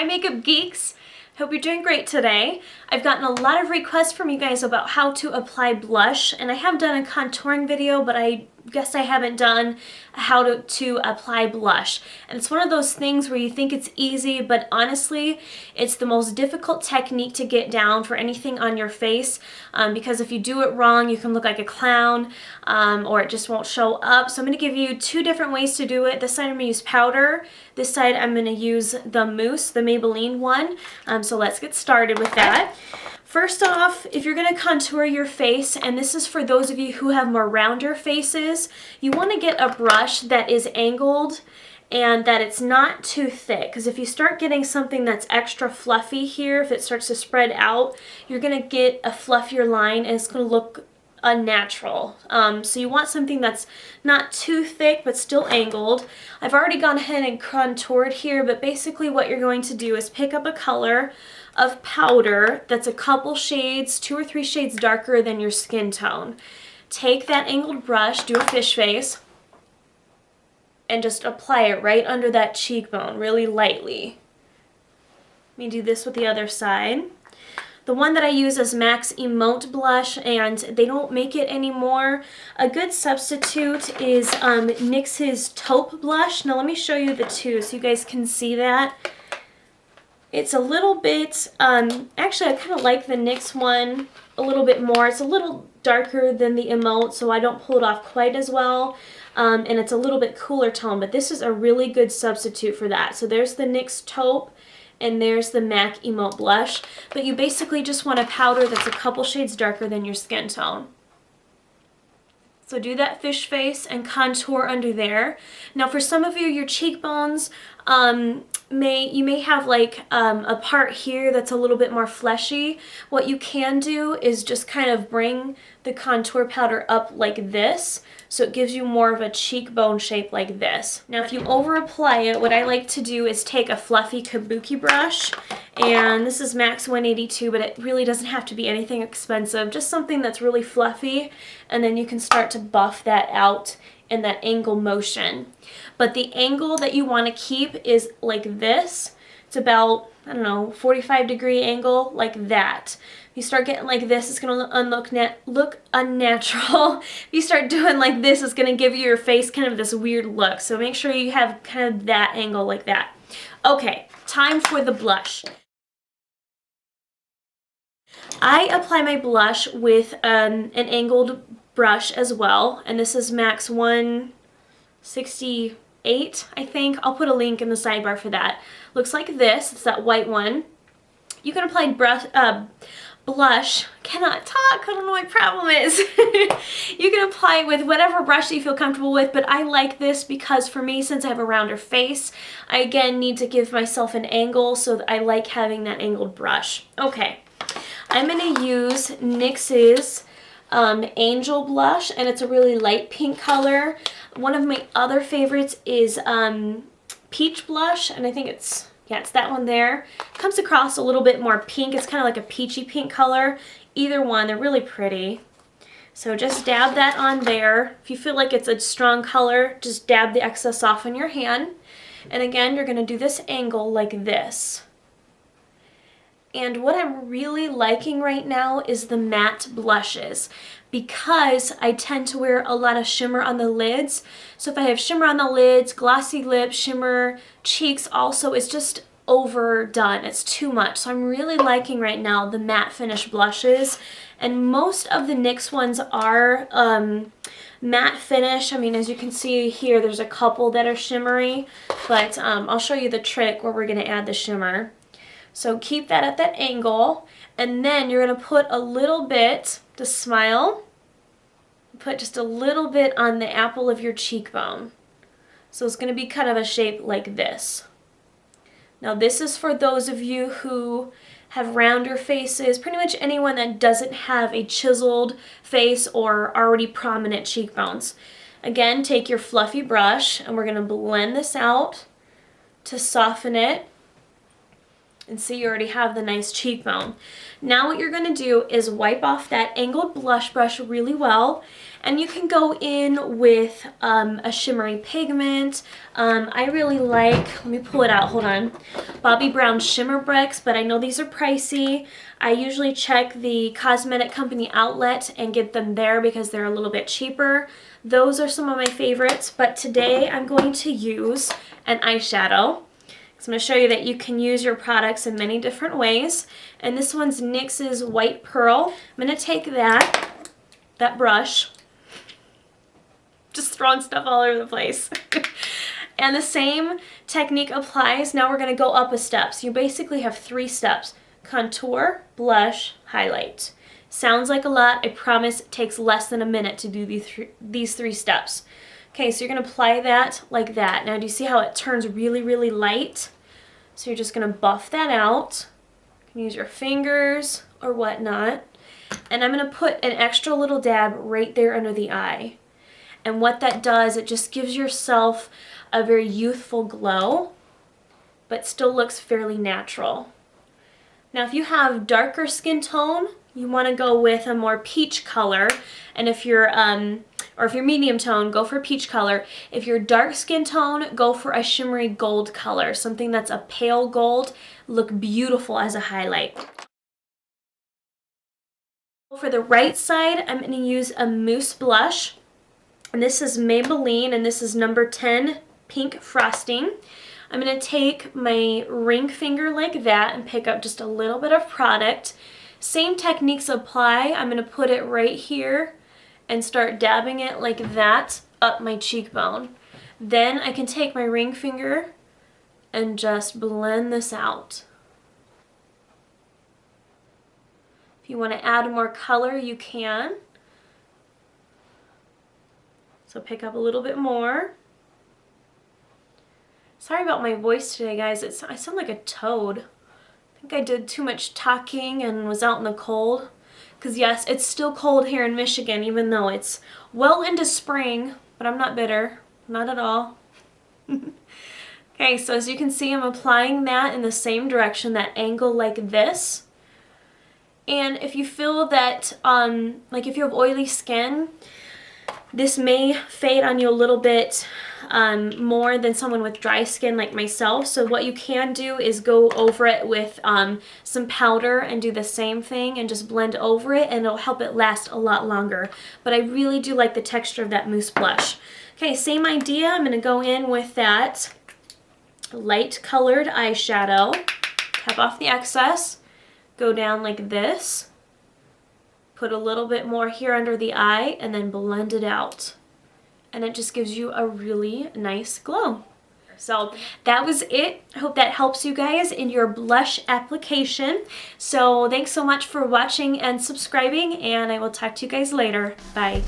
Hi makeup geeks! Hope you're doing great today. I've gotten a lot of requests from you guys about how to apply blush, and I have done a contouring video, but I guess I haven't done how to apply blush. And it's one of those things where you think it's easy, but honestly, it's the most difficult technique to get down for anything on your face, because if you do it wrong, you can look like a clown, or it just won't show up. So I'm going to give you two different ways to do it. This side I'm going to use powder. This side I'm going to use the Mousse, the Maybelline one. So let's get started with that. First off, if you're going to contour your face, and this is for those of you who have more rounder faces, you want to get a brush that is angled and that it's not too thick, because if you start getting something that's extra fluffy here, if it starts to spread out, you're going to get a fluffier line and it's going to look unnatural. So you want something that's not too thick but still angled. I've already gone ahead and contoured here, but basically what you're going to do is pick up a color of powder that's a couple shades, 2 or 3 shades darker than your skin tone. Take that angled brush, do a fish face, and just apply it right under that cheekbone really lightly. Let me do this with the other side. The one that I use is MAC's Emote Blush, and they don't make it anymore. A good substitute is NYX's Taupe Blush. Now let me show you the two so you guys can see that. It's a little bit, actually I kind of like the NYX one a little bit more. It's a little darker than the Emote, so I don't pull it off quite as well. And it's a little bit cooler tone, but this is a really good substitute for that. So there's the NYX Taupe, and there's the MAC Emote Blush. But you basically just want a powder that's a couple shades darker than your skin tone. So do that fish face and contour under there. Now for some of you, your cheekbones, you may have like a part here that's a little bit more fleshy. What you can do is just kind of bring the contour powder up like this, so it gives you more of a cheekbone shape like this. Now if you over apply it, what I like to do is take a fluffy kabuki brush, and this is MAC's 182, but it really doesn't have to be anything expensive, just something that's really fluffy, and then you can start to buff that out in that angle motion. But the angle that you want to keep is like this. It's about, I don't know, 45-degree angle, like that. If you start getting like this, it's going to look unnatural. If you start doing like this, it's going to give your face kind of this weird look. So make sure you have kind of that angle like that. Okay, time for the blush. I apply my blush with an angled brush as well, and this is MAC's 168, I think. I'll put a link in the sidebar for that. Looks like this. It's that white one. You can apply blush. Cannot talk. I don't know what my problem is. You can apply it with whatever brush you feel comfortable with, but I like this because for me, since I have a rounder face, I again need to give myself an angle, so I like having that angled brush. Okay, I'm going to use NYX's Angel Blush, and it's a really light pink color. One of my other favorites is Peach Blush, and I think it's that one there. Comes across a little bit more pink. It's kind of like a peachy pink color. Either one, they're really pretty. So just dab that on there. If you feel like it's a strong color, just dab the excess off on your hand. And again, you're going to do this angle like this. And what I'm really liking right now is the matte blushes, because I tend to wear a lot of shimmer on the lids. So if I have shimmer on the lids, glossy lips, shimmer cheeks also, it's just overdone. It's too much. So I'm really liking right now the matte finish blushes. And most of the NYX ones are matte finish. I mean, as you can see here, there's a couple that are shimmery, but I'll show you the trick where we're going to add the shimmer. So keep that at that angle, and then you're going to put a little bit to smile. Put just a little bit on the apple of your cheekbone. So it's going to be kind of a shape like this. Now this is for those of you who have rounder faces, pretty much anyone that doesn't have a chiseled face or already prominent cheekbones. Again, take your fluffy brush, and we're going to blend this out to soften it. And see, you already have the nice cheekbone. Now what you're going to do is wipe off that angled blush brush really well. And you can go in with a shimmery pigment. I really like, let me pull it out, hold on, Bobbi Brown Shimmer Bricks, but I know these are pricey. I usually check the cosmetic company outlet and get them there because they're a little bit cheaper. Those are some of my favorites, but today I'm going to use an eyeshadow. So I'm going to show you that you can use your products in many different ways. And this one's NYX's White Pearl. I'm going to take that brush, just throwing stuff all over the place. And the same technique applies. Now we're going to go up a step. So you basically have 3 steps: contour, blush, highlight. Sounds like a lot. I promise it takes less than a minute to do these 3 steps. Okay, so you're going to apply that like that. Now do you see how it turns really, really light? So you're just going to buff that out. You can use your fingers or whatnot. And I'm going to put an extra little dab right there under the eye. And what that does, it just gives yourself a very youthful glow, but still looks fairly natural. Now if you have darker skin tone, you want to go with a more peach color. And if you're or if you're medium tone, go for peach color. If you're dark skin tone, go for a shimmery gold color, something that's a pale gold. Look beautiful as a highlight. For the right side, I'm going to use a Mousse Blush. And this is Maybelline, and this is number 10 Pink Frosting. I'm going to take my ring finger like that and pick up just a little bit of product. Same techniques apply. I'm going to put it right here and start dabbing it like that up my cheekbone. Then I can take my ring finger and just blend this out. If you want to add more color, you can. So pick up a little bit more. Sorry about my voice today, guys. I sound like a toad. I think I did too much talking and was out in the cold. Because yes, it's still cold here in Michigan, even though it's well into spring, but I'm not bitter. Not at all. Okay, so as you can see, I'm applying that in the same direction, that angle like this. And if you feel that, like if you have oily skin, this may fade on you a little bit more than someone with dry skin like myself. So what you can do is go over it with some powder and do the same thing and just blend over it, and it'll help it last a lot longer. But I really do like the texture of that Mousse Blush. Okay, same idea. I'm going to go in with that light colored eyeshadow, tap off the excess, go down like this, put a little bit more here under the eye, and then blend it out. And it just gives you a really nice glow. So that was it. I hope that helps you guys in your blush application. So thanks so much for watching and subscribing, and I will talk to you guys later. Bye.